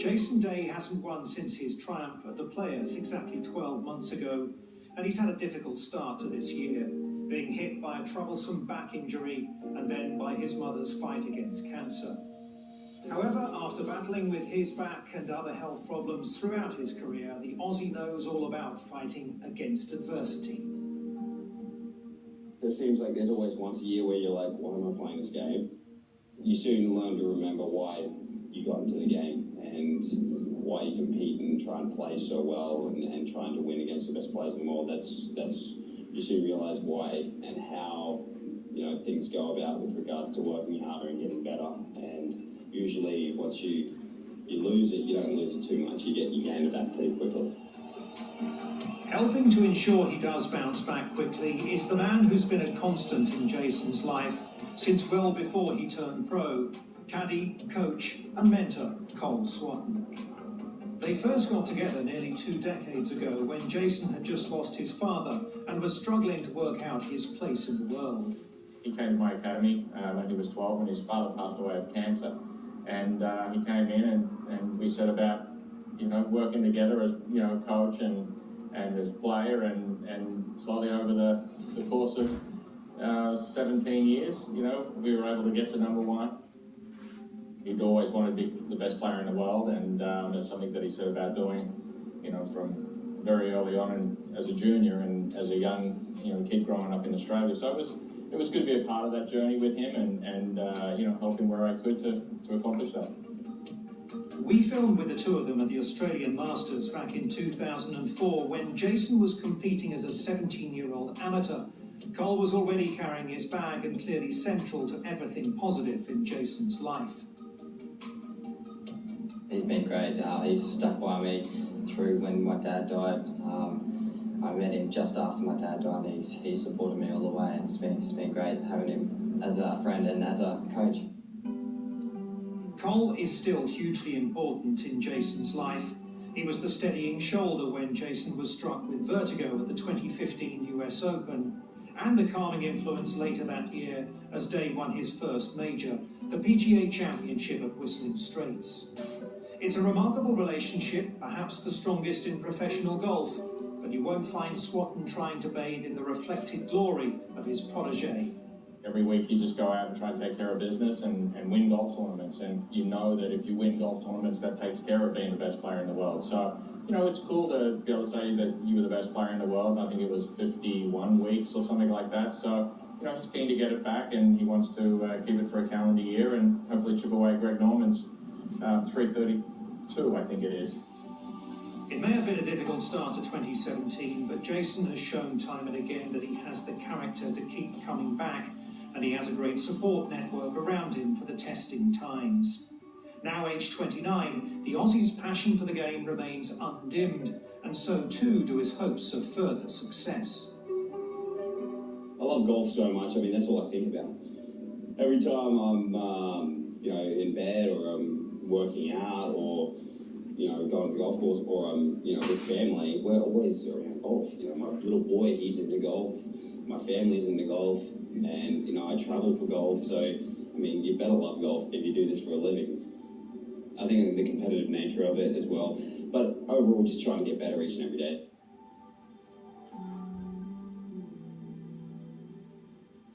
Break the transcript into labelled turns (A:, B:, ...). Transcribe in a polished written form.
A: Jason Day hasn't won since his triumph at the Players exactly 12 months ago, and he's had a difficult start to this year, being hit by a troublesome back injury and then by his mother's fight against cancer. However, after battling with his back and other health problems throughout his career, the Aussie knows all about fighting against adversity.
B: It seems like there's always once a year where you're like, why am I playing this game? You soon learn to remember why you got into the game and why you compete and try and play so well and trying to win against the best players in the world. You soon realize why and how, things go about with regards to working harder and getting better. And usually once you lose it, you don't lose it too much. You gain it back pretty quickly.
A: Helping to ensure he does bounce back quickly is the man who's been a constant in Jason's life since well before he turned pro, caddy, coach and mentor Cole Swatton. They first got together nearly 2 decades ago when Jason had just lost his father and was struggling to work out his place in the world.
C: He came to my academy when he was 12 when his father passed away of cancer, and he came in and we set about working together as coach and as player, and slowly over the course of 17 years, we were able to get to #1. He'd always wanted to be the best player in the world, and it's something that he set about doing, from very early on and as a junior and as a young kid growing up in Australia. So it was good to be a part of that journey with him and help him where I could to accomplish that.
A: We filmed with the two of them at the Australian Masters back in 2004 when Jason was competing as a 17-year-old amateur. Cole was already carrying his bag and clearly central to everything positive in Jason's life.
D: He's been great. He's stuck by me through when my dad died. I met him just after my dad died, and he's supported me all the way, and it's been great having him as a friend and as a coach.
A: Cole is still hugely important in Jason's life. He was the steadying shoulder when Jason was struck with vertigo at the 2015 US Open, and the calming influence later that year as Day won his first major, the PGA Championship at Whistling Straits. It's a remarkable relationship, perhaps the strongest in professional golf, but you won't find Swatton trying to bathe in the reflected glory of his protege.
C: Every week you just go out and try and take care of business and win golf tournaments, and you know that if you win golf tournaments, that takes care of being the best player in the world. So, it's cool to be able to say that you were the best player in the world. I think it was 51 weeks or something like that. So, he's keen to get it back, and he wants to keep it for a calendar year and hopefully chip away Greg Norman's 332, I think it is.
A: It may have been a difficult start to 2017, but Jason has shown time and again that he has the character to keep coming back, and he has a great support network around him for the testing times. Now aged 29, the Aussie's passion for the game remains undimmed, and so too do his hopes of further success.
B: I love golf so much. That's all I think about. Every time I'm, in bed or I'm working out or, going to the golf course or I'm, with family, we're always around golf. My little boy, he's into golf. My family's into golf. And, I travel for golf. So, you better love golf if you do this for a living. I think the competitive nature of it as well. But overall, just trying to get better each and every day.